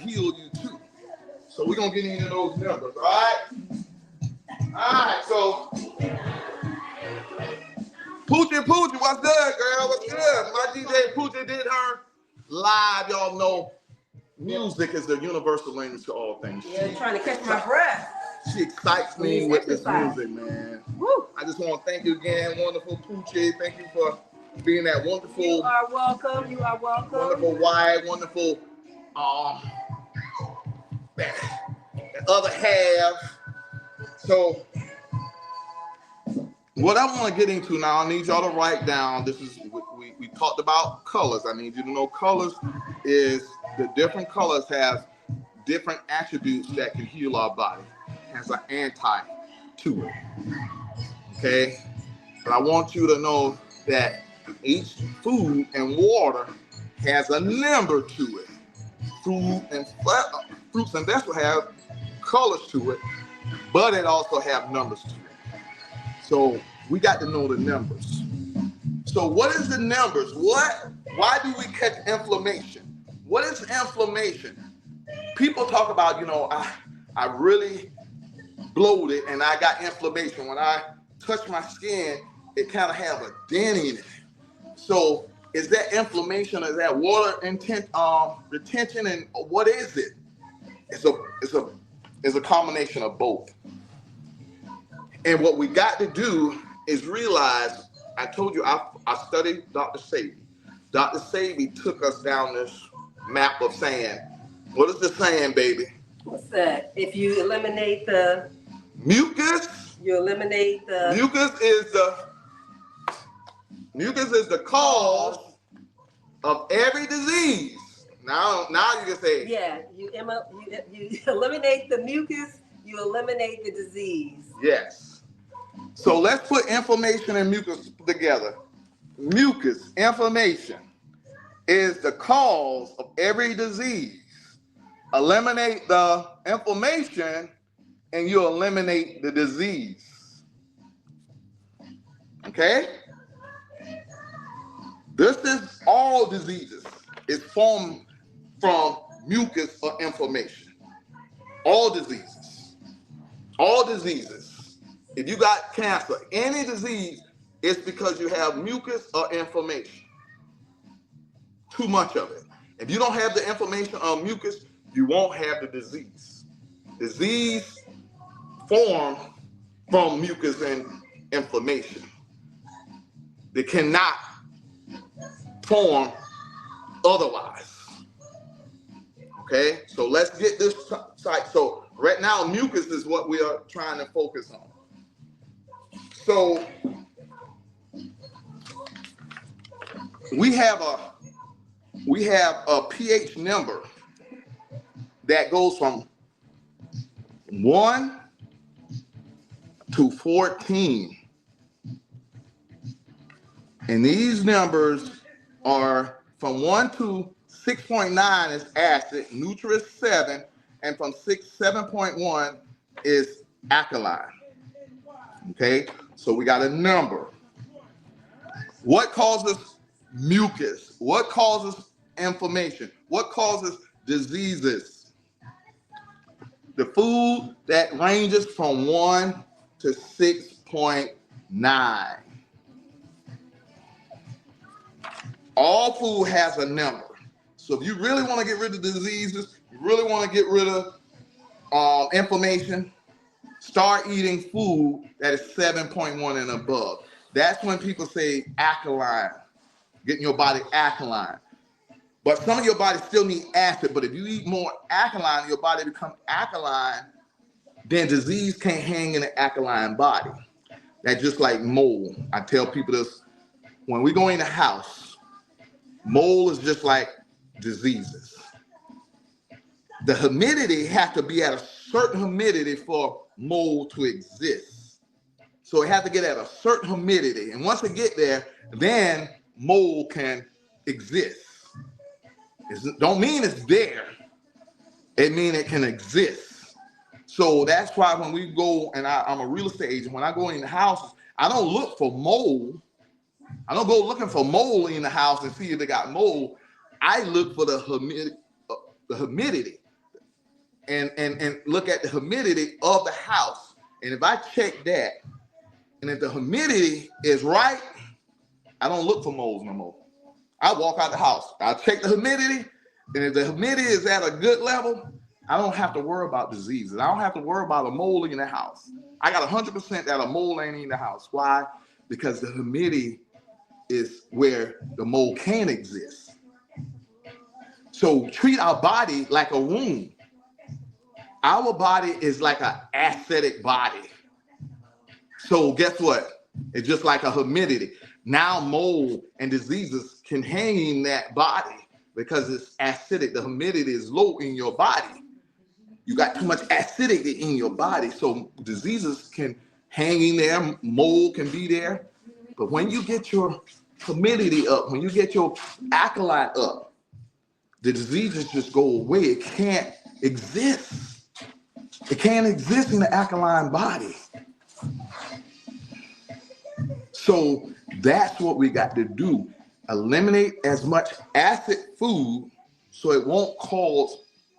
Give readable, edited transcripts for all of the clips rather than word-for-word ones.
heal you too. So we're gonna get into those numbers, all right? All right, so Poochie, what's good, girl? What's good? My DJ Poochie did her live. Y'all know music is the universal language to all things. Yeah, trying to catch my breath. She excites me with this music, man. Woo. I just want to thank you again, wonderful Poochie. Thank you for being that wonderful. You are welcome. You are welcome. Wonderful wife, wonderful that other half. So what I want to get into now, I need y'all to write down. This is we talked about colors. I need you to know colors is the different colors have different attributes that can heal our body. It has an anti to it. Okay? But I want you to know that each food and water has a number to it. Fruits and vegetables have colors to it, but it also have numbers to it. So we got to know the numbers. So what is the numbers? Why do we catch inflammation? What is inflammation? People talk about, I really bloated and I got inflammation. When I touch my skin, it kind of have a dent in it. So is that inflammation? Is that water retention? And what is it? It's a combination of both. And what we got to do is realize, I told you I studied Dr. Sabi. Dr. Sabi took us down this map of saying, what is the saying, baby? What's that? If you eliminate the mucus, you eliminate the mucus is the cause of every disease. Now you can say, yeah, you eliminate the mucus, you eliminate the disease. Yes. So let's put inflammation and mucus together. Mucus, inflammation, is the cause of every disease. Eliminate the inflammation and you eliminate the disease. Okay? This is all diseases. It's formed from mucus or inflammation. All diseases. All diseases. If you got cancer, any disease, it's because you have mucus or inflammation. Too much of it. If you don't have the inflammation or mucus, you won't have the disease. Disease forms from mucus and inflammation. They cannot form otherwise. Okay, so let's get this site. So right now, mucus is what we are trying to focus on. So we have a pH number that goes from 1 to 14. And these numbers are from 1 to 6.9 is acid, neutral is 7, and from 7.1 is alkaline. Okay, so we got a number. What causes mucus? What causes inflammation? What causes diseases? The food that ranges from 1 to 6.9. All food has a number. So if you really want to get rid of diseases, you really want to get rid of inflammation, start eating food that is 7.1 and above. That's when people say alkaline, getting your body alkaline. But some of your body still need acid, but if you eat more alkaline, your body becomes alkaline, then disease can't hang in an alkaline body. That's just like mold. I tell people this, when we go in the house, mold is just like diseases. The humidity has to be at a certain humidity for mold to exist. So it has to get at a certain humidity. And once it get there, then mold can exist. It don't mean it's there. It means it can exist. So that's why when we go, and I'm a real estate agent, when I go in the houses, I don't look for mold. I don't go looking for mold in the house and see if they got mold. I look for the humidity. and look at the humidity of the house. And if I check that, and if the humidity is right, I don't look for moles no more. I walk out the house. I check the humidity, and if the humidity is at a good level, I don't have to worry about diseases. I don't have to worry about a mole in the house. I got 100% that a mole ain't in the house. Why? Because the humidity is where the mole can exist. So treat our body like a wound. Our body is like an acidic body. So guess what? It's just like a humidity. Now mold and diseases can hang in that body because it's acidic. The humidity is low in your body. You got too much acidity in your body. So diseases can hang in there. Mold can be there. But when you get your humidity up, when you get your alkaline up, the diseases just go away. It can't exist. It can't exist in the alkaline body. So that's what we got to do. Eliminate as much acid food so it won't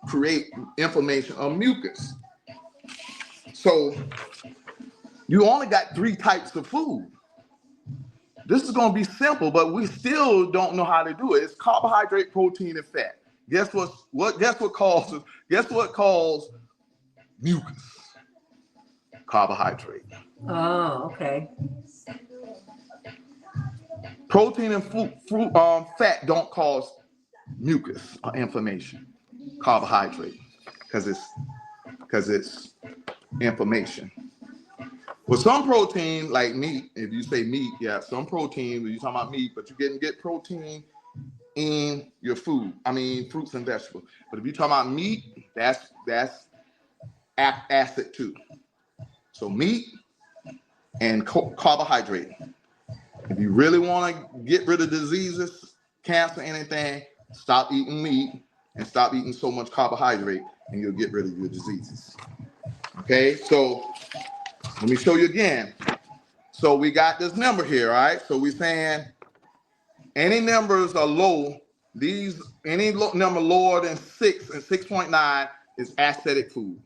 create inflammation or mucus. So you only got 3 types of food. This is going to be simple, but we still don't know how to do it. It's carbohydrate, protein, and fat. Guess what causes mucus? Carbohydrate. Oh, okay. Protein and fat don't cause mucus or inflammation. Carbohydrate, because it's inflammation. Well, some protein, like meat, if you say meat, yeah, some protein, when you're talking about meat, but you're getting protein in your food. I mean, fruits and vegetables. But if you're talking about meat, that's acid too. So meat and carbohydrate. If you really want to get rid of diseases, cancer, anything, stop eating meat and stop eating so much carbohydrate, and you'll get rid of your diseases. Okay, so let me show you again. So we got this number here, all right? So we're saying any numbers are low. Any number lower than 6 and 6.9 is acidic food.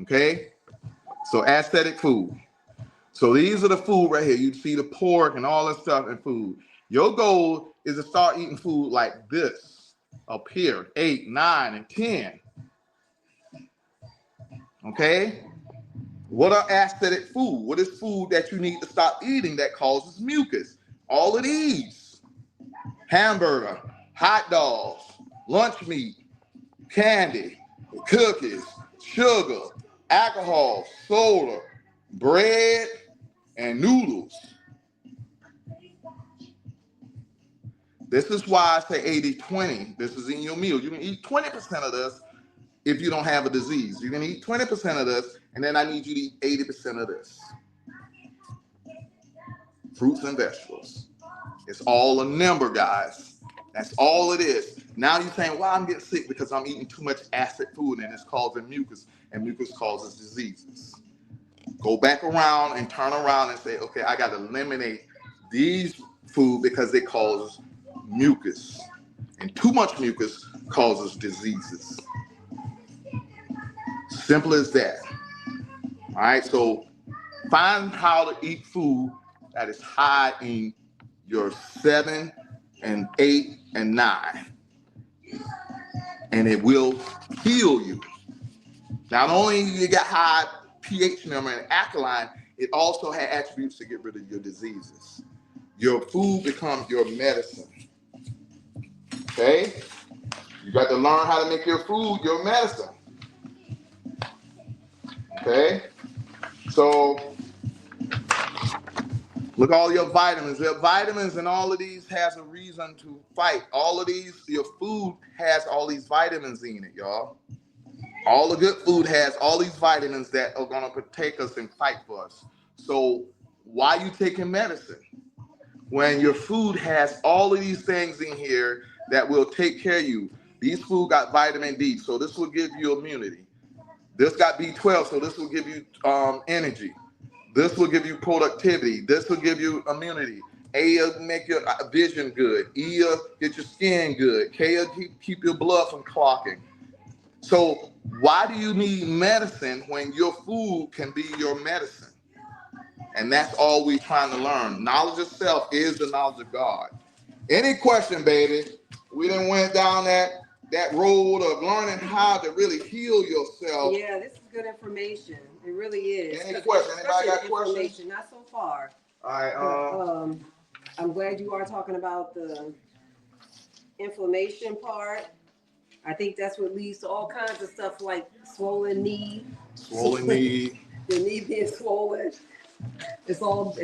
Okay, so acidic food. So these are the food right here. You see the pork and all this stuff in food. Your goal is to start eating food like this up here, 8, 9, and 10. Okay? What are acidic food? What is food that you need to stop eating that causes mucus? All of these: hamburger, hot dogs, lunch meat, candy, cookies, sugar, alcohol, soda, bread, and noodles. This is why I say 80-20. This is in your meal. You can eat 20% of this if you don't have a disease. You can eat 20% of this, and then I need you to eat 80% of this. Fruits and vegetables. It's all a number, guys. That's all it is. Now you're saying, well, I'm getting sick because I'm eating too much acid food and it's causing mucus, and mucus causes diseases. Go back around and turn around and say, okay, I got to eliminate these food because they cause mucus. And too much mucus causes diseases. Simple as that. All right, so find how to eat food that is high in your 7 and 8 and 9. And it will heal you. Not only you got high pH number and alkaline, it also has attributes to get rid of your diseases. Your food becomes your medicine. Okay? You got to learn how to make your food your medicine. Okay? So look, all your vitamins. Your vitamins and all of these has a reason to fight. All of these, your food has all these vitamins in it, y'all. All the good food has all these vitamins that are going to protect us and fight for us. So why are you taking medicine when your food has all of these things in here that will take care of you? These food got vitamin D, so this will give you immunity. This got B12, so this will give you energy. This will give you productivity. This will give you immunity. A will make your vision good. E will get your skin good. K will keep your blood from clotting. So Why do you need medicine when your food can be your medicine? And that's all we're trying to learn. Knowledge of self is the knowledge of God. Any question, baby? We done went down that road of learning how to really heal yourself. Yeah, this is good information. It really is. Any question? Anybody got questions? Not so far. All right. I'm glad you are talking about the inflammation part. I think that's what leads to all kinds of stuff like swollen knee. Swollen knee. The knee being swollen. It's all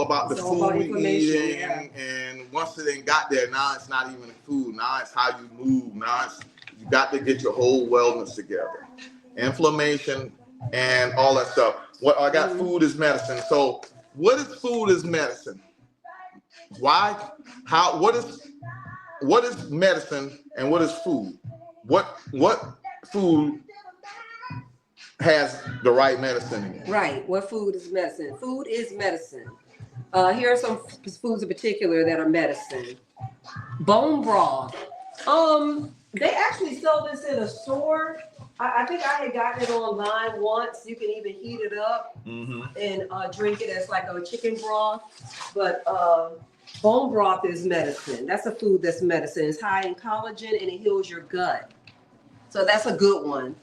about the food we eating, yeah. and once it ain't got there, now it's not even the food. Now it's how you move. Now you got to get your whole wellness together. Inflammation and all that stuff. What I got, food is medicine. So what is food is medicine? Why? How? What is medicine and what is food? What food has the right medicine in it? Right. What food is medicine? Food is medicine. Here are some foods in particular that are medicine. Bone broth. They actually sell this in a store. I think I had gotten it online once. You can even heat it up and drink it as like a chicken broth. But bone broth is medicine. That's a food that's medicine. It's high in collagen and it heals your gut. So that's a good one.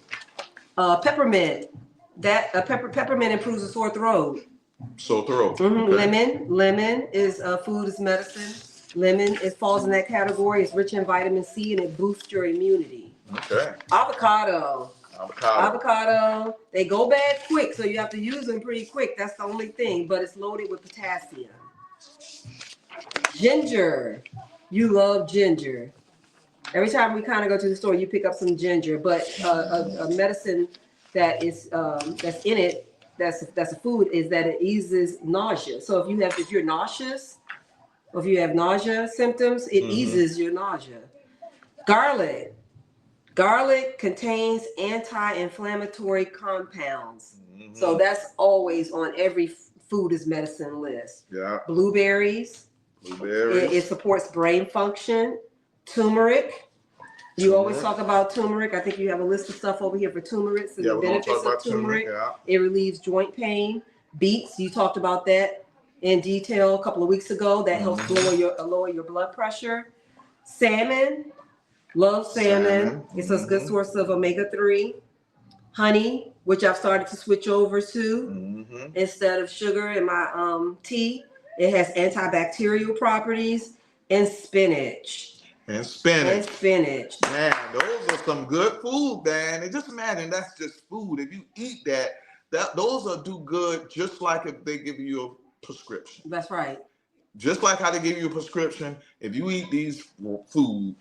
Peppermint. Peppermint improves the sore throat. Sore throat. Okay. Lemon is food is medicine. Lemon, it falls in that category. It's rich in vitamin C and it boosts your immunity. Okay. Avocado. They go bad quick, so you have to use them pretty quick. That's the only thing, but it's loaded with potassium. Ginger. You love ginger. Every time we kind of go to the store, you pick up some ginger, but a medicine that is that's in it, that's a food, is that it eases nausea. So if you're nauseous, or if you have nausea symptoms, it eases your nausea. Garlic contains anti-inflammatory compounds. So that's always on every food is medicine list. Yeah. Blueberries. It supports brain function. Turmeric. You always talk about turmeric. I think you have a list of stuff over here for turmeric. So the benefits of turmeric. It relieves joint pain. Beets, you talked about that in detail a couple of weeks ago. That helps lower your blood pressure. Salmon. Love salmon. It's a good source of omega-3. Honey, which I've started to switch over to instead of sugar in my tea. It has antibacterial properties. And spinach. Man, those are some good food, man. And just imagine that's just food. If you eat that those are do good just like if they give you a prescription. That's right. Just like how they give you a prescription, if you eat these food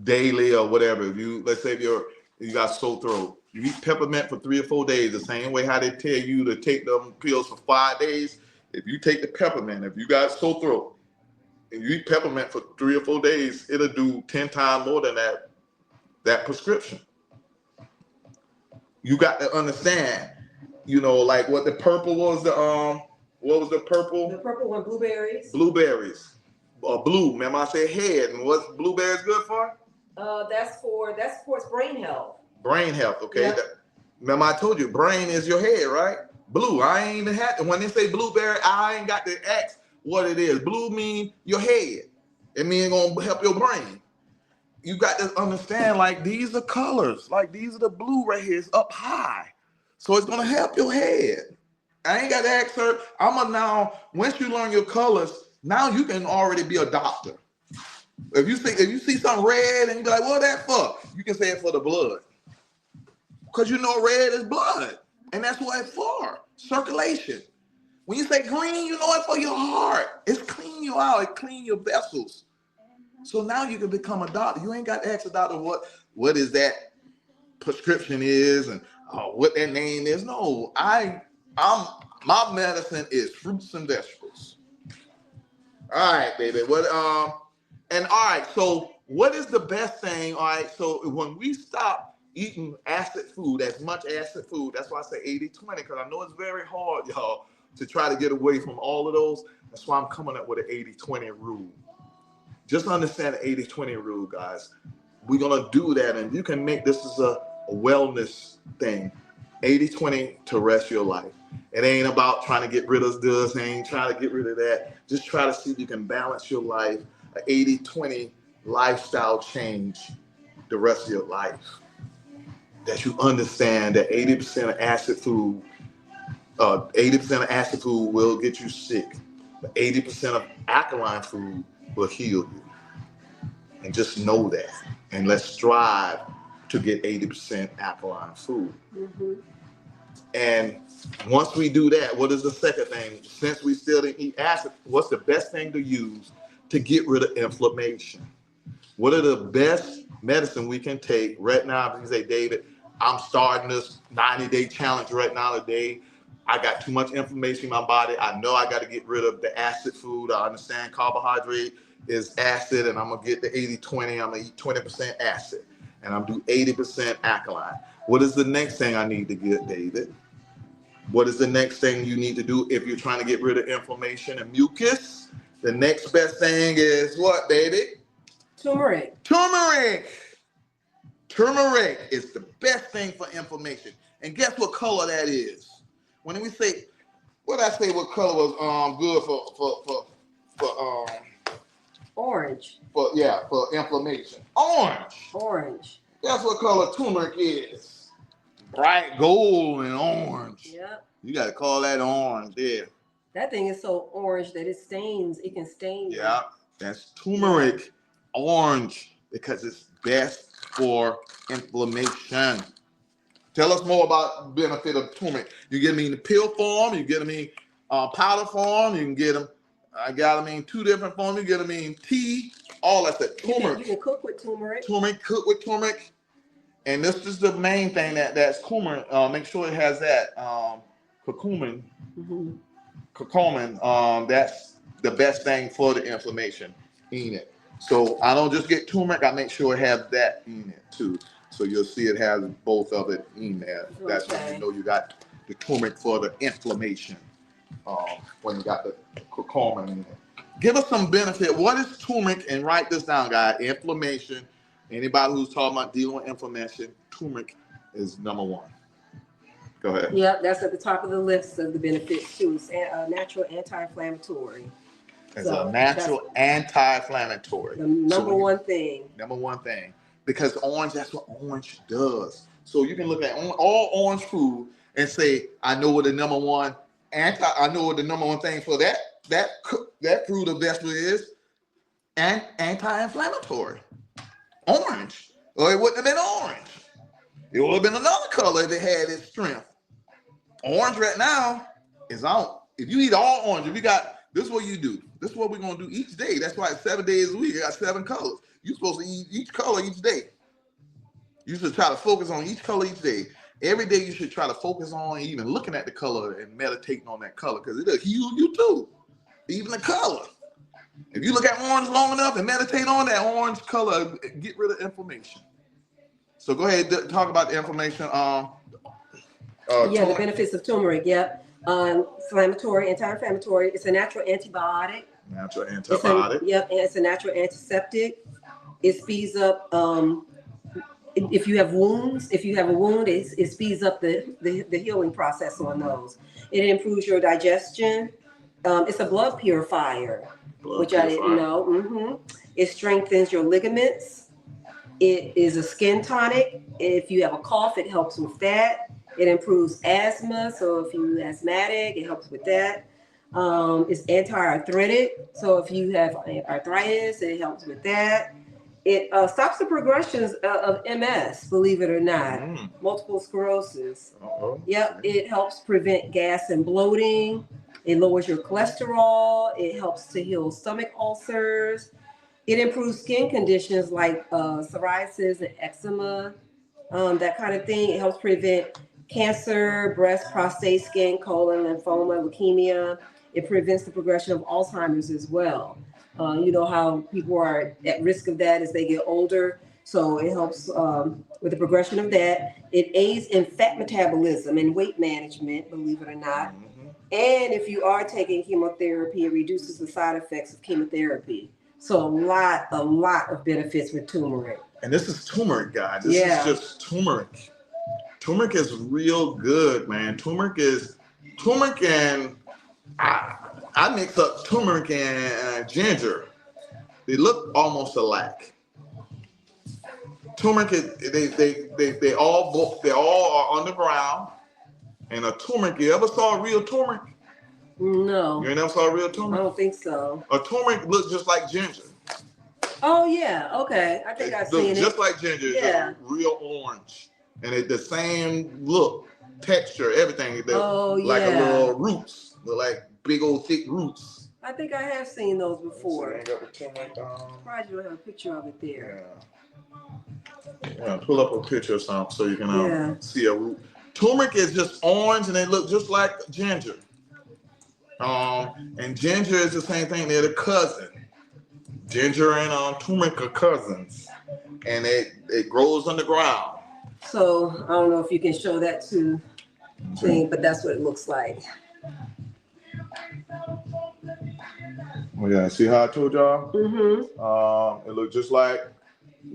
daily or whatever, let's say if you got sore throat, you eat peppermint for 3 or 4 days, the same way how they tell you to take them pills for 5 days. If you take the peppermint, if you got sore throat, and you eat peppermint for 3 or 4 days, it'll do 10 times more than that prescription. You got to understand, like what the purple was, what was the purple? The purple one, blueberries. Blueberries. Blue, remember I said head, and what's blueberries good for? That supports brain health. Brain health, okay. Yep. Remember I told you, brain is your head, right? Blue, I ain't even had to, when they say blueberry, I ain't got to ask what it is. Blue mean your head. It mean gonna help your brain. You got to understand, like these are colors. Like these are the blue right here. It's up high. So it's gonna help your head. I ain't got to ask her. Once you learn your colors, now you can already be a doctor. If you see something red and you be like, what that for? You can say it's for the blood. Because red is blood. And that's what it's for. Circulation. When you say green, it's for your heart. It's clean you out. It clean your vessels. So now you can become a doctor. You ain't got to ask the doctor what is that prescription is and what that name is. No, my medicine is fruits and vegetables. All right, baby. So what is the best thing? All right, so when we stop eating acid food, as much acid food, that's why I say 80-20, because I know it's very hard, y'all, to try to get away from all of those. That's why I'm coming up with an 80-20 rule. Just understand the 80-20 rule, guys. We're going to do that, and you can make this as a wellness thing. 80-20 to rest your life. It ain't about trying to get rid of this, ain't trying to get rid of that. Just try to see if you can balance your life, an 80-20 lifestyle change the rest of your life. That you understand that 80% of acid food, 80% of acid food will get you sick. But 80% of alkaline food will heal you. And just know that. And let's strive to get 80% alkaline food. Mm-hmm. And once we do that, what is the second thing? Since we still didn't eat acid, what's the best thing to use to get rid of inflammation? What are the best medicine we can take right now? If you say, David, I'm starting this 90-day challenge right now today. I got too much inflammation in my body. I know I got to get rid of the acid food. I understand carbohydrate is acid, and I'm going to get the 80-20. I'm going to eat 20% acid, and I'm do 80% alkaline. What is the next thing I need to get, David? What is the next thing you need to do if you're trying to get rid of inflammation and mucus? The next best thing is what, David? Turmeric. Turmeric. Turmeric is the best thing for inflammation. And guess what color that is? When we say, what did I say? What color was good for orange. For inflammation. Orange. Orange. Guess what color turmeric is? Bright gold and orange. Yep. You got to call that orange there. That thing is so orange that it stains. It can stain. Yeah, that's turmeric orange because it's best for inflammation. Tell us more about the benefit of turmeric. You get them in the pill form, you get them in powder form, you can get them, I got them in 2 different forms, you get them in tea, all that stuff. Turmeric. You can cook with turmeric. Cook with turmeric. And this is the main thing that's turmeric. Make sure it has that curcumin. Mm-hmm. Curcumin, that's the best thing for the inflammation in it. So I don't just get turmeric, I make sure it has that in it too. So you'll see it has both of it in there. Okay. That's when you know you got the turmeric for the inflammation, when you got the curcumin in it. Give us some benefit. What is turmeric? And write this down, guys. Inflammation. Anybody who's talking about dealing with inflammation, turmeric is number 1. Go ahead. Yep, that's at the top of the list of the benefits too. It's a natural anti-inflammatory. It's a natural anti-inflammatory. The number one thing. Number one thing. Because orange, that's what orange does. So you can look at all orange food and say, I know what the number one thing for that fruit or vegetable is, and anti-inflammatory. Orange. Or it wouldn't have been orange. It would have been another color if it had its strength. Orange right now is out. If you eat all orange, this is what you do. This is what we're going to do each day. That's why it's 7 days a week. You got 7 colors. You're supposed to eat each color each day. You should try to focus on each color each day. Every day you should try to focus on even looking at the color and meditating on that color because it'll heal you too. Even the color. If you look at orange long enough and meditate on that orange color, get rid of inflammation. So go ahead, talk about the inflammation. The benefits of turmeric. Yep. Inflammatory, anti-inflammatory. It's a natural antibiotic. Natural antibiotic. It's a natural antiseptic. It speeds up. If you have wounds, if you have a wound, it speeds up the healing process on those. It improves your digestion. It's a blood purifier, which I didn't know. Mm-hmm. It strengthens your ligaments. It is a skin tonic. If you have a cough, it helps with that. It improves asthma. So if you're asthmatic, it helps with that. It's anti-arthritic. So if you have arthritis, it helps with that. It stops the progressions of MS, believe it or not, multiple sclerosis. Yep, it helps prevent gas and bloating. It lowers your cholesterol. It helps to heal stomach ulcers. It improves skin conditions like psoriasis and eczema, that kind of thing. It helps prevent cancer, breast, prostate, skin, colon, lymphoma, leukemia. It prevents the progression of Alzheimer's as well. You know how people are at risk of that as they get older. So it helps with the progression of that. It aids in fat metabolism and weight management, believe it or not. Mm-hmm. And if you are taking chemotherapy, it reduces the side effects of chemotherapy. So a lot of benefits with turmeric. And this is turmeric, guys. This is just turmeric. Turmeric is real good, man. Turmeric and I mix up turmeric and ginger. They look almost alike. Turmeric is they all are underground. And a turmeric, you ever saw a real turmeric? No. You never saw a real turmeric? I don't think so. A turmeric looks just like ginger. Oh yeah, okay. I think I've seen it. Just like ginger, just real orange. And it's the same look, texture, everything. Like a little roots. They're like big old thick roots. I think I have seen those before. I got the turmeric surprised you don't have a picture of it there. Yeah, pull up a picture or something so you can see a root. Turmeric is just orange and they look just like ginger. And ginger is the same thing. They're the cousin. Ginger and turmeric are cousins, and it grows underground. So I don't know if you can show that to thing, but that's what it looks like. Oh yeah, see how I told y'all? Mm-hmm. It looks just like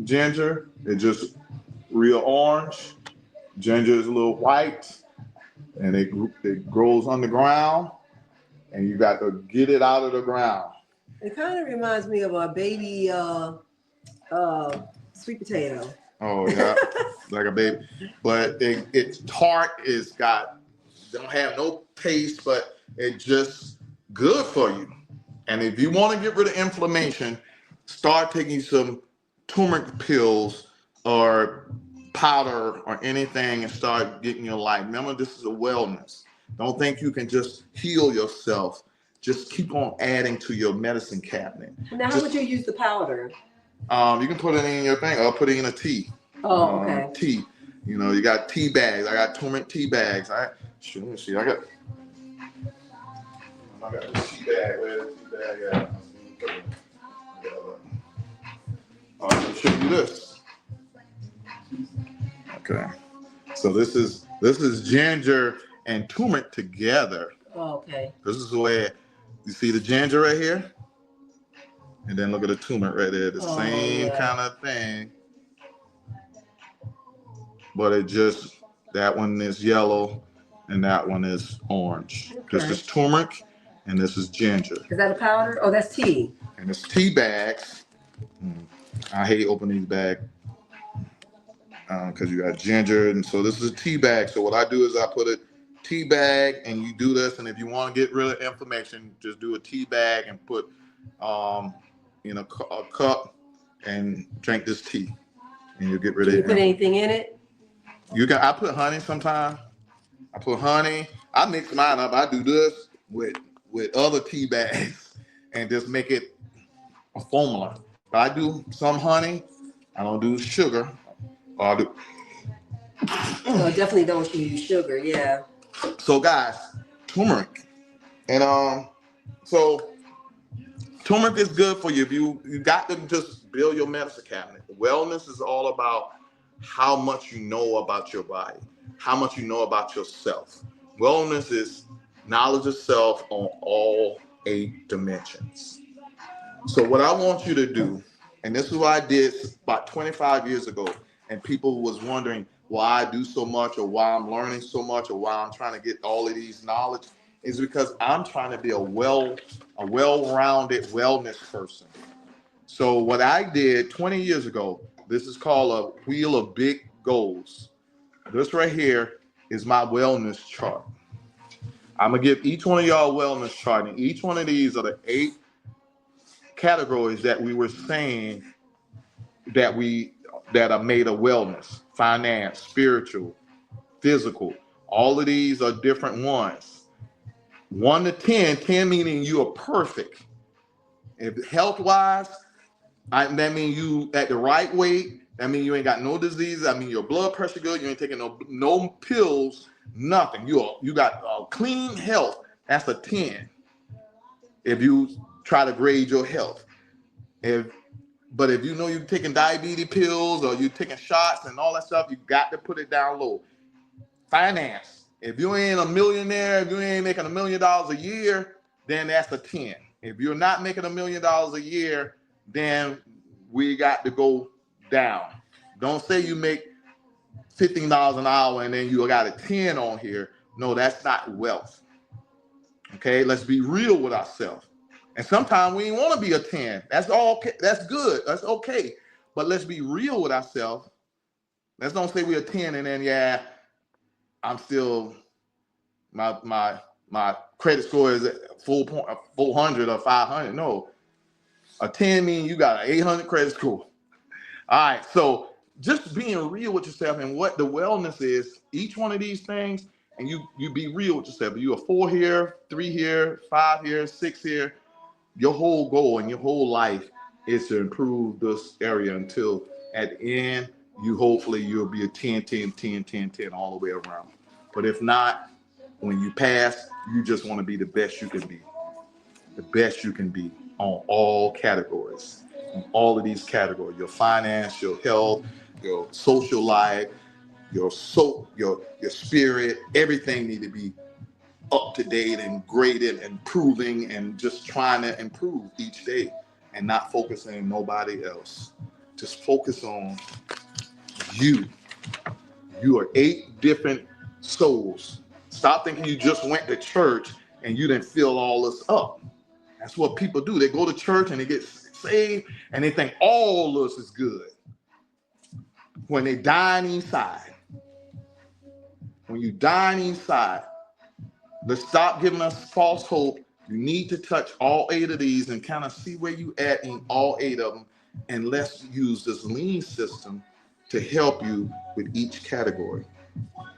ginger. It's just real orange. Ginger is a little white, and it grows underground, and you got to get it out of the ground. It kind of reminds me of a baby sweet potato. Oh yeah, like a baby, but it's tart. Don't have no taste, but it's just good for you. And if you want to get rid of inflammation, start taking some turmeric pills or powder or anything and start getting your life. Remember, this is a wellness. Don't think you can just heal yourself. Just keep on adding to your medicine cabinet. Now, how would you use the powder? You can put it in your thing or put it in a tea. Oh, okay. Tea. You know, you got tea bags. I got turmeric tea bags. Let me see. I got the tea bag. Where's the tea bag at? Let me show you this. Okay. So this is ginger and turmeric together. Oh, okay. This is the way you see the ginger right here, and then look at the turmeric right there. The same kind of thing, but that one is yellow and that one is orange. Okay. This is turmeric and this is ginger. Is that a powder? Oh, that's tea. And it's tea bags. I hate opening these bags because you got ginger, and so this is a tea bag. So what I do is I put a tea bag, and you do this, and if you want to get rid of inflammation, just do a tea bag and put in a cup and drink this tea, and you'll get rid of it. You put anything in it? I put honey sometimes. I put honey. I mix mine up. I do this with other tea bags and just make it a formula. But I do some honey. I don't do sugar. I do. No, definitely don't use sugar. Yeah. So guys, turmeric, and so turmeric is good for you. If you got to just build your medicine cabinet. Wellness is all about how much you know about your body, how much you know about yourself. Wellness is knowledge of self on all 8 dimensions. So what I want you to do, and this is what I did about 25 years ago, and people was wondering why I do so much or why I'm learning so much or why I'm trying to get all of these knowledge, is because I'm trying to be a well-rounded wellness person. So what I did 20 years ago, this is called a wheel of big goals. This right here is my wellness chart. I'm gonna give each one of y'all a wellness chart, and each one of these are the 8 categories that we were saying that are made of wellness: finance, spiritual, physical. All of these are different ones. 1 to 10, 10 meaning you are perfect. If health-wise, that means you at the right weight. That means you ain't got no disease. I mean your blood pressure good. You ain't taking no pills, nothing. You got clean health. That's a 10. If you try to grade your health. But if you know you're taking diabetes pills or you're taking shots and all that stuff, you got to put it down low. Finance. If you ain't a millionaire, if you ain't making $1 million a year, then that's a 10. If you're not making $1 million a year, then we got to go down. Don't say you make $15 an hour and then you got a 10 on here. No, that's not wealth. Okay, let's be real with ourselves. And sometimes we want to be a 10. That's all. That's good. That's okay. But let's be real with ourselves. Let's don't say we're a 10 and then I'm still my credit score is at 400 or 500. No, a 10 means you got an 800 credit score. All right, so just being real with yourself and what the wellness is, each one of these things, and you be real with yourself. You are 4 here, 3 here, 5 here, 6 here. Your whole goal and your whole life is to improve this area until at the end, hopefully you'll be a 10, 10, 10, 10, 10 all the way around. But if not, when you pass, you just want to be the best you can be. The best you can be on all categories. In all of these categories, your finance, your health, your social life, your spirit, everything need to be up to date and graded and improving and just trying to improve each day and not focusing on nobody else. Just focus on you. You are 8 different souls. Stop thinking you just went to church and you didn't fill all this up. That's what people do. They go to church and they get saved and they think all this is good. When they dying inside, when you dying inside, let's stop giving us false hope. You need to touch all 8 of these and kind of see where you at in all 8 of them. And let's use this lean system to help you with each category.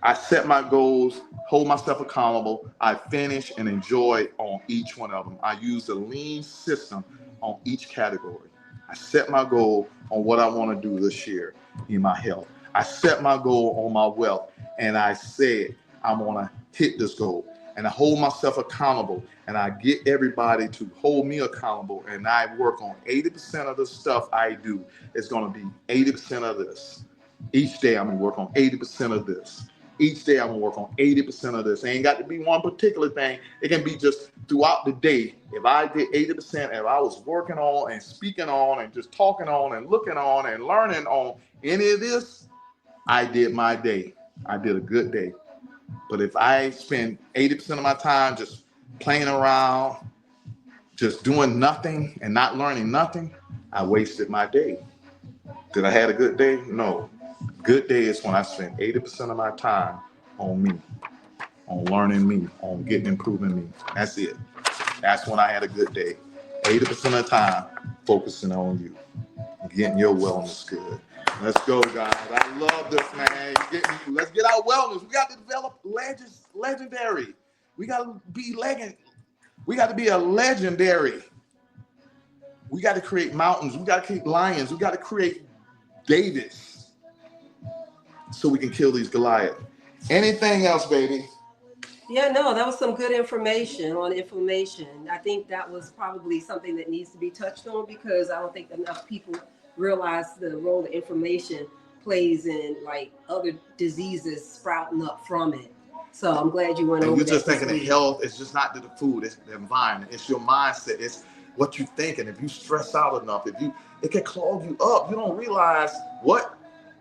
I set my goals, hold myself accountable. I finish and enjoy on each one of them. I use the lean system on each category. I set my goal on what I want to do this year in my health. I set my goal on my wealth, and I said I'm going to hit this goal. And I hold myself accountable, and I get everybody to hold me accountable, and I work on 80% of the stuff I do. It's going to be 80% of this. Each day I'm going to work on 80% of this. Each day I'm going to work on 80% of this. It ain't got to be one particular thing. It can be just throughout the day. If I did 80%, if I was working on and speaking on and just talking on and looking on and learning on any of this, I did my day. I did a good day. But if I spend 80% of my time just playing around, just doing nothing and not learning nothing, I wasted my day. Did I have a good day? No. Good day is when I spend 80% of my time on me, on learning me, on getting improving me. That's it. That's when I had a good day. 80% of the time focusing on you, getting your wellness good. Let's go, guys. I love this, man. Let's get our wellness. We got to develop legendary. We got to be legend. We got to be a legendary. We got to create mountains. We got to create lions. We got to create Davids so we can kill these Goliaths. Anything else, baby? Yeah, no, that was some good information on inflammation. I think that was probably something that needs to be touched on because I don't think enough people realize the role that inflammation plays in like other diseases sprouting up from it. So I'm glad you went over that. You're just thinking of health. It's just not the food. It's the environment. It's your mindset. It's what you think. And if you stress out enough, it can clog you up. You don't realize what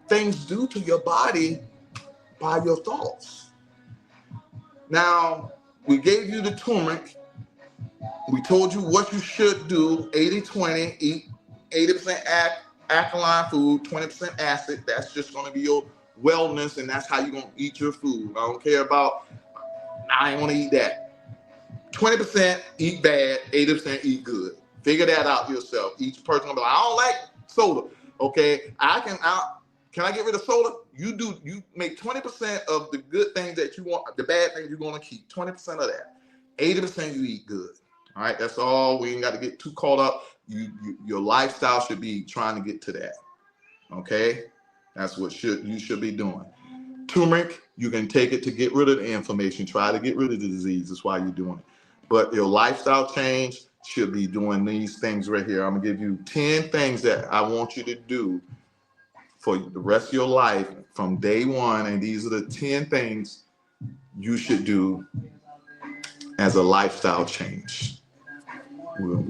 things do to your body by your thoughts. Now, we gave you the turmeric. We told you what you should do. 80-20, eat 80% alkaline food, 20% acid. That's just going to be your wellness, and that's how you're going to eat your food. I don't care about, I ain't want to eat that. 20% eat bad, 80% eat good. Figure that out yourself. Each person will be like, I don't like soda. Okay, can I get rid of soda? You make 20% of the good things that you want, the bad things you're going to keep. 20% of that. 80% you eat good. All right, that's all. We ain't got to get too caught up. Your lifestyle should be trying to get to that. Okay, that's what you should be doing. Turmeric, you can take it to get rid of the inflammation. Try to get rid of the disease. That's why you're doing it. But your lifestyle change should be doing these things right here. I'm gonna give you 10 things that I want you to do for the rest of your life from day one, and these are the 10 things you should do as a lifestyle change.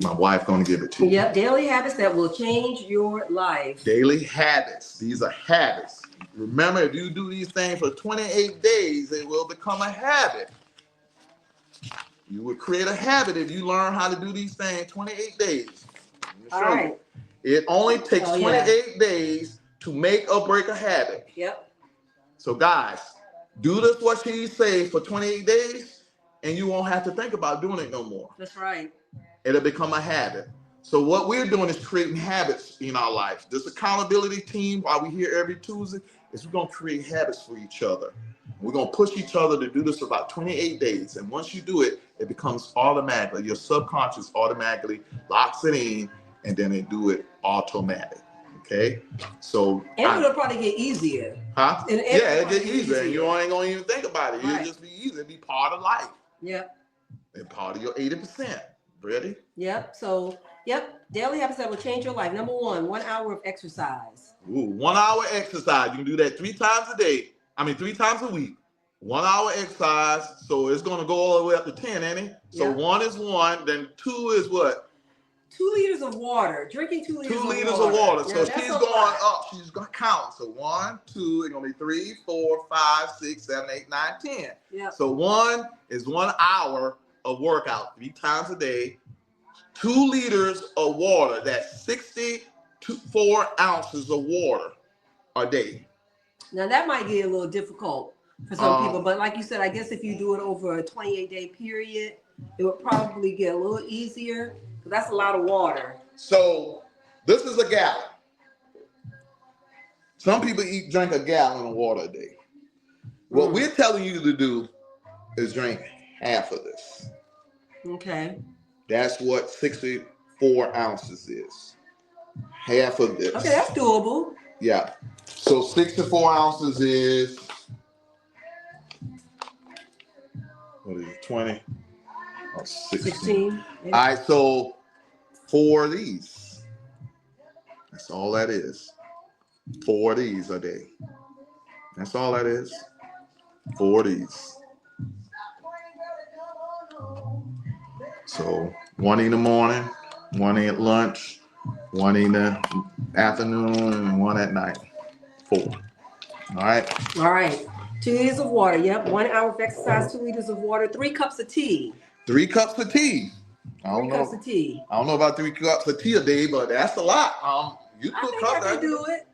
My wife gonna give it to you. Yep, daily habits that will change your life. Daily habits. These are habits. remember, if you do these things for 28 days, it will become a habit. You would create a habit if you learn how to do these things 28 days. All right. It only takes 28 days to make or break a habit. Yep. So guys, do this what she says for 28 days, and you won't have to think about doing it no more. That's right. It'll become a habit. So what we're doing is creating habits in our life. This accountability team, while we're here every Tuesday, is we're going to create habits for each other. We're going to push each other to do this for about 28 days. And once you do it, it becomes automatically, your subconscious automatically locks it in, and then it do it automatic. Okay? So and it'll probably get easier. Huh? Yeah, it'll get easier. And you ain't going to even think about it. It'll just be easy. It'll be part of life. Yep. And part of your 80%. Ready? Yep. So, daily habits that will change your life. Number 1 hour of exercise. Ooh, 1 hour exercise. You can do that 3 times a day. 3 times a week. 1 hour exercise. So it's going to go all the way up to 10, ain't it? So 1 is 1. Then 2 is what? 2 liters of water. Drinking 2 liters of water. 2 liters of water. Now, so she's going up. She's going to count. So 1, 2, it's going to be 3, 4, 5, 6, 7, 8, 9, 10. Yep. So 1 is 1 hour of workout 3 times a day. 2 liters of water. That's 64 ounces of water a day. Now that might get a little difficult for some people, but like you said, I guess if you do it over a 28-day period, it would probably get a little easier. Because that's a lot of water. So this is a gallon. Some people drink a gallon of water a day. What we're telling you to do is drink half of this. Okay. That's what 64 ounces is. Half of this. Okay, that's doable. Yeah. So 64 ounces is, what is it, 20? Oh, 16. All right, so 4 of these. That's all that is. 4 of these a day. That's all that is. 4 of these. So 1 in the morning, 1 at lunch, 1 in the afternoon, and 1 at night. 4. All right. All right. 2 liters of water. Yep. 1 hour of exercise, 2 liters of water, 3 cups of tea. 3 cups of tea. I don't know about 3 cups of tea a day, but that's a lot. You I think I can do it.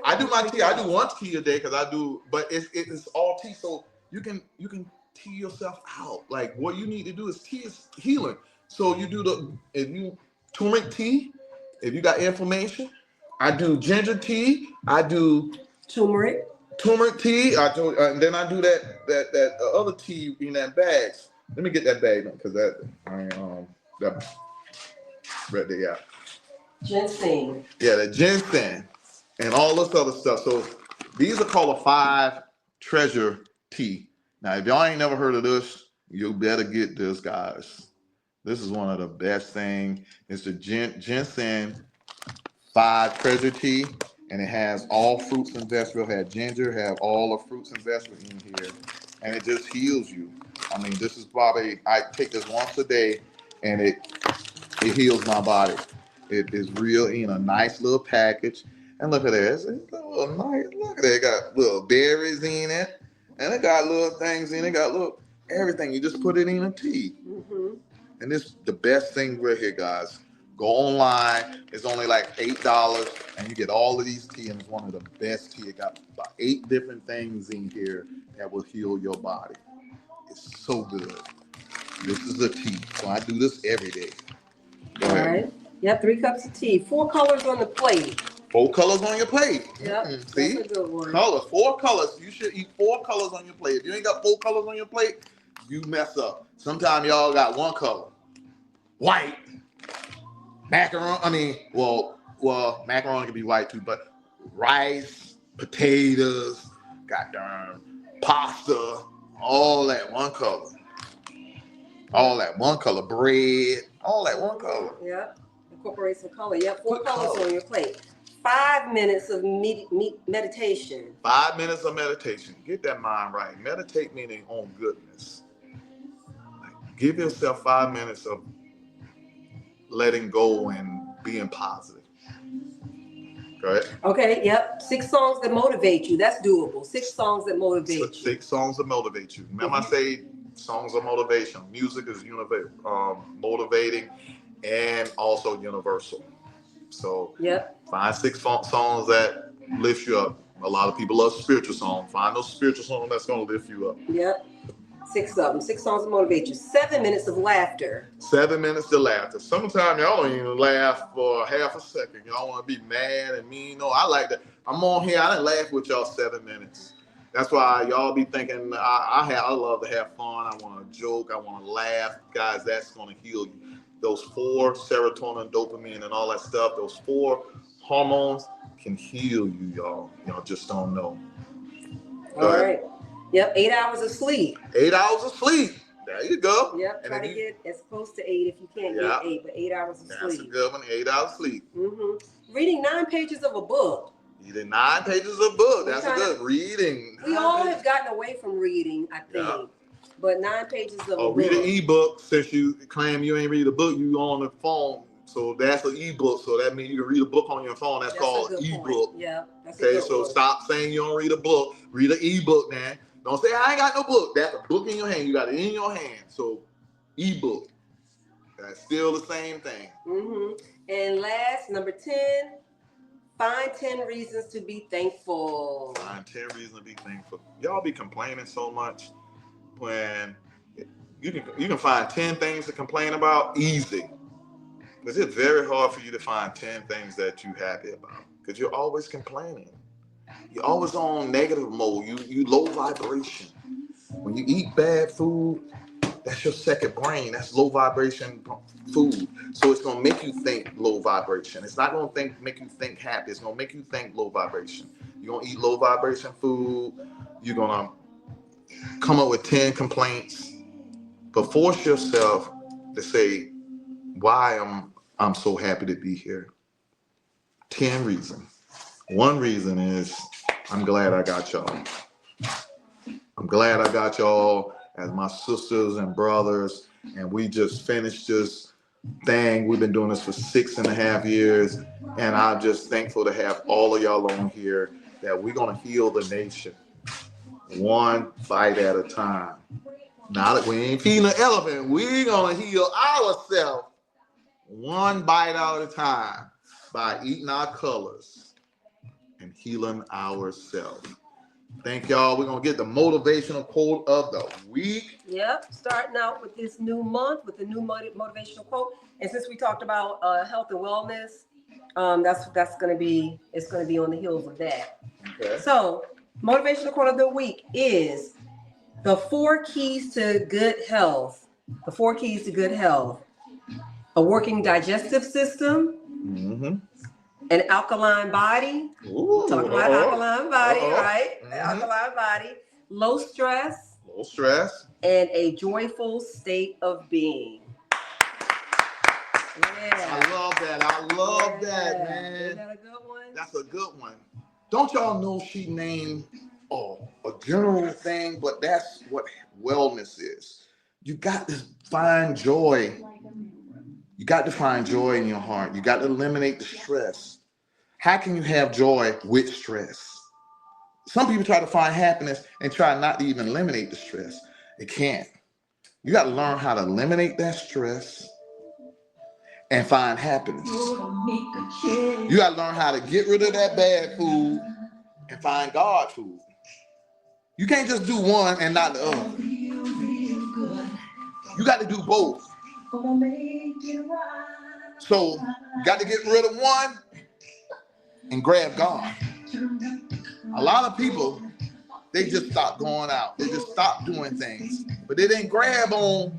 I do my tea. I do 1 tea a day because I do, but it's all tea, so you can tea yourself out. Like what you need to do is tea is healing. So you do turmeric tea. If you got inflammation, I do ginger tea. I do turmeric tea. And then I do that other tea in that bag. Let me get that bag because that right there. Yeah. Ginseng. Yeah, the ginseng and all this other stuff. So these are called a 5 treasure tea. Now, if y'all ain't never heard of this, you better get this, guys. This is one of the best things. It's the ginseng 5 treasure tea, and it has all fruits and vegetables. Have ginger, have all the fruits and vegetables in here, and it just heals you. This is probably, I take this once a day, and it heals my body. It is real in a nice little package. And look at that. It's a little nice. Look at that. It got little berries in it. And it got little things in it. It got little everything. You just put it in a tea. Mm-hmm. And this the best thing right here, guys. Go online. It's only like $8. And you get all of these tea. And it's one of the best tea. It got about 8 different things in here that will heal your body. It's so good. This is a tea. So I do this every day. Go ahead. All right. Yep, 3 cups of tea. 4 colors on the plate. 4 colors on your plate. Yep, See? That's a good one. Colors, 4 colors. You should eat 4 colors on your plate. If you ain't got 4 colors on your plate, you mess up. Sometimes y'all got 1 color. White. Macaroni. Macaroni can be white too, but rice, potatoes, goddamn pasta, all that 1 color. All that 1 color. Bread, all that 1 color. Yep. Incorporate some color. Yep, 4 colors on your plate. 5 minutes of meditation. 5 minutes of meditation. Get that mind right. Meditate meaning on goodness. Like, give yourself 5 minutes of letting go and being positive. Go ahead. Okay, yep. 6 songs that motivate you. That's doable. 6 songs that motivate you. 6 songs that motivate you. Remember I say songs of motivation. Music is motivating and also universal. So find 6 songs that lift you up. A lot of people love spiritual songs. Find those spiritual songs that's going to lift you up. Yep. 6 of them. 6 songs that motivate you. 7 minutes of laughter. 7 minutes of laughter. Sometimes y'all don't even laugh for half a second. Y'all want to be mad and mean. No, I like that. I'm on here. I didn't laugh with y'all 7 minutes. That's why y'all be thinking I love to have fun. I want to joke. I want to laugh. Guys, that's going to heal you. Those 4, serotonin, dopamine, and all that stuff, those 4 hormones can heal you, y'all. Y'all just don't know. All right. Yep, 8 hours of sleep. 8 hours of sleep. There you go. Yep, try to get as close to 8 if you can't get 8, but 8 hours of sleep. That's a good one, 8 hours of sleep. Reading 9 pages of a book. Reading 9 pages of a book. That's a good reading. We all have gotten away from reading, I think. Yeah. But 9 pages of a book. Read an ebook. Since you claim you ain't read a book, you on the phone. So that's an ebook. So that means you can read a book on your phone. That's called ebook. Yeah. That's okay, so stop saying you don't read a book. Read an ebook, man. Don't say I ain't got no book. That's a book in your hand. You got it in your hand. So ebook. That's still the same thing. And last, number 10, find 10 reasons to be thankful. Find 10 reasons to be thankful. Y'all be complaining so much when you can find 10 things to complain about easy. Because it's very hard for you to find 10 things that you're happy about. Because you're always complaining. You're always on negative mode. You low vibration. When you eat bad food, that's your second brain. That's low vibration food. So it's gonna make you think low vibration. It's not gonna make you think happy. It's gonna make you think low vibration. You're gonna eat low vibration food. You're gonna come up with 10 complaints. But force yourself to say, why I'm so happy to be here. 10 reasons. One reason is I'm glad I got y'all. I'm glad I got y'all as my sisters and brothers, and we just finished this thing. We've been doing this for 6.5 years, and I'm just thankful to have all of y'all on here, that we're gonna heal the nation one bite at a time. Now that we ain't feeding an elephant, we're gonna heal ourselves one bite at a time by eating our colors and healing ourselves. Thank y'all. We're going to get the motivational quote of the week. Yep. Starting out with this new month with the new motivational quote. And since we talked about health and wellness, that's going to be, it's going to be on the heels of that. Okay. So motivational quote of the week is the 4 keys to good health. The 4 keys to good health. A working digestive system. An alkaline body. Ooh, talking about alkaline body, right? Alkaline body. Low stress. Low stress. And a joyful state of being. Yeah. I love that. I love that, man. Is that a good one? That's a good one. Don't y'all know she named a general thing, but that's what wellness is. You got to find joy. You got to find joy in your heart. You got to eliminate the stress. How can you have joy with stress? Some people try to find happiness and try not to even eliminate the stress. They can't. You got to learn how to eliminate that stress and find happiness. You got to learn how to get rid of that bad food and find God food. You can't just do one and not the other. You got to do both. So you got to get rid of one and grab God. A lot of people, they just stop going out. They just stop doing things. But they didn't grab on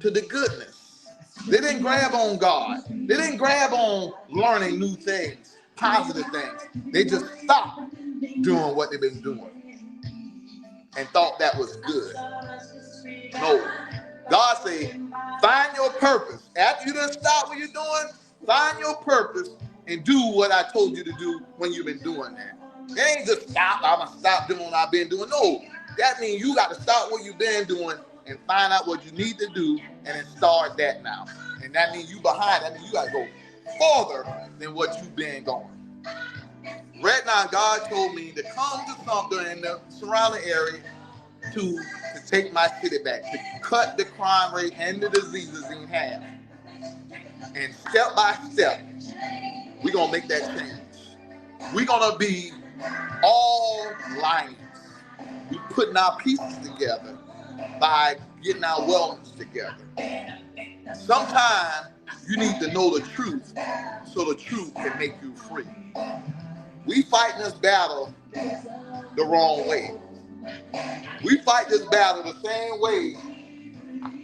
to the goodness. They didn't grab on God. They didn't grab on learning new things, positive things. They just stopped doing what they've been doing and thought that was good. No. God say, find your purpose. After you done stop what you're doing, find your purpose and do what I told you to do when you've been doing that. It ain't just stop, I'm going to stop doing what I've been doing. No, that means you got to stop what you've been doing and find out what you need to do and then start that now. And that means you behind. That means you got to go farther than what you've been going. Right now, God told me to come to Sumter in the surrounding area to take my city back, to cut the crime rate and the diseases in half. And step by step, we're going to make that change. We're going to be all lions. We're putting our pieces together by getting our wellness together. Sometimes you need to know the truth so the truth can make you free. We fight this battle the wrong way. We fight this battle the same way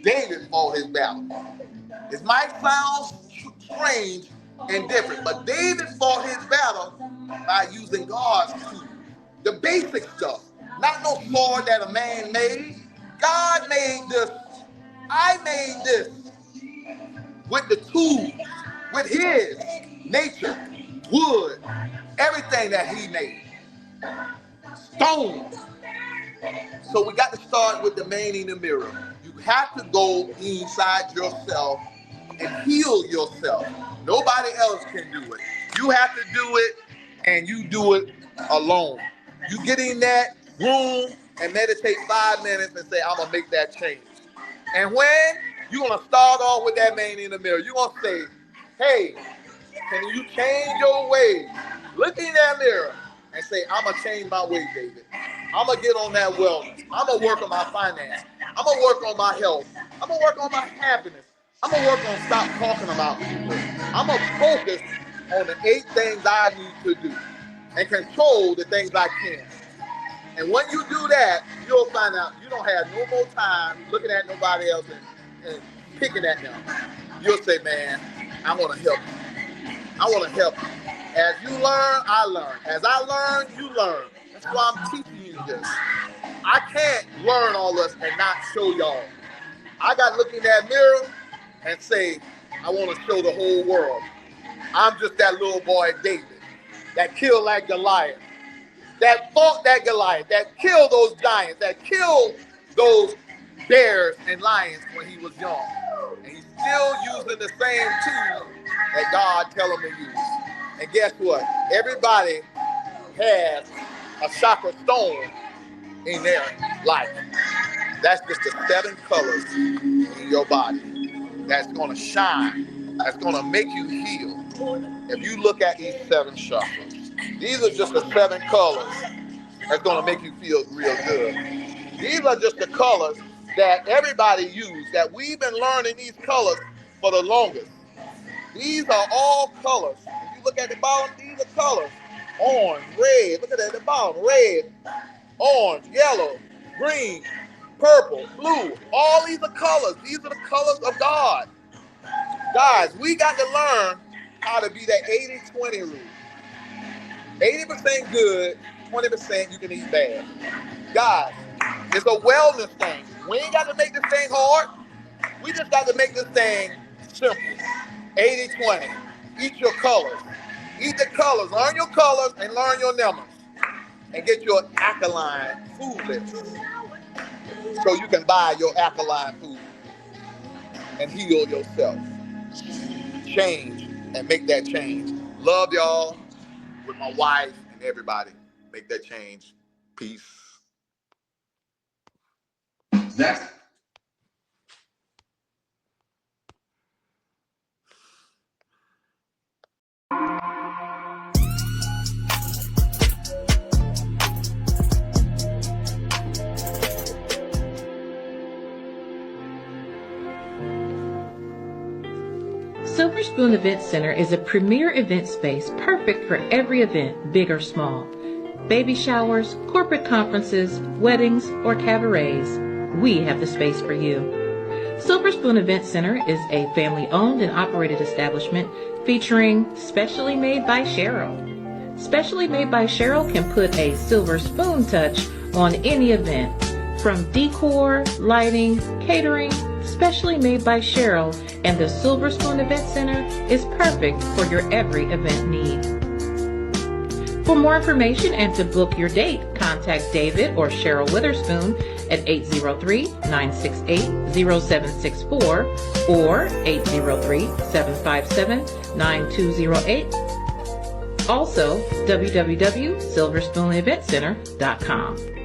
David fought his battle. It might sound strange and different, but David fought his battle by using God's tools. The basic stuff, not no sword that a man made. God made this. I made this with the tools, with his nature, wood, everything that he made. Stone. So we got to start with the man in the mirror. You have to go inside yourself and heal yourself. Nobody else can do it. You have to do it, and you do it alone. You get in that room and meditate 5 minutes and say, I'm going to make that change. And when you're going to start off with that man in the mirror, you're going to say, hey, can you change your ways? Look in that mirror and say, I'm going to change my ways, David. I'm going to get on that wellness. I'm going to work on my finance. I'm going to work on my health. I'm going to work on my happiness. I'm going to work on stop talking about people. I'm going to focus on the 8 things I need to do and control the things I can. And when you do that, you'll find out you don't have no more time looking at nobody else and picking at them. You'll say, man, I want to help you. I want to help you. As you learn, I learn. As I learn, you learn. That's why I'm teaching you this. I can't learn all this and not show y'all. I got to look in that mirror and say, I want to show the whole world. I'm just that little boy, David, that killed that Goliath, that fought that Goliath, that killed those giants, that killed those bears and lions when he was young. And he's still using the same tool that God tell him to use. And guess what? Everybody has a chakra stone in their life. That's just the 7 colors in your body that's going to shine, that's going to make you heal. If you look at these 7 chakras, these are just the 7 colors that's going to make you feel real good. These are just the colors that everybody uses, that we've been learning these colors for the longest. These are all colors. If you look at the bottom, these are colors. Orange, red, look at that at the bottom, red, orange, yellow, green, purple, blue. All these are colors. These are the colors of God. Guys, we got to learn how to be that 80-20 rule. 80% good, 20% you can eat bad. Guys, it's a wellness thing. We ain't got to make this thing hard. We just got to make this thing simple. 80-20. Eat your colors. Eat the colors. Learn your colors and learn your numbers. And get your alkaline food list so you can buy your alkaline food and heal yourself. Change and make that change. Love y'all with my wife and everybody. Make that change. Peace. Next. Silver Spoon Event Center is a premier event space perfect for every event, big or small. Baby showers, corporate conferences, weddings, or cabarets, we have the space for you. Silver Spoon Event Center is a family-owned and operated establishment featuring Specially Made by Cheryl. Specially Made by Cheryl can put a silver spoon touch on any event, from decor, lighting, catering. Specially Made by Cheryl and the Silver Spoon Event Center is perfect for your every event need. For more information and to book your date, contact David or Cheryl Witherspoon at 803-968-0764 or 803-757-9208. Also, www.silverspooneventcenter.com.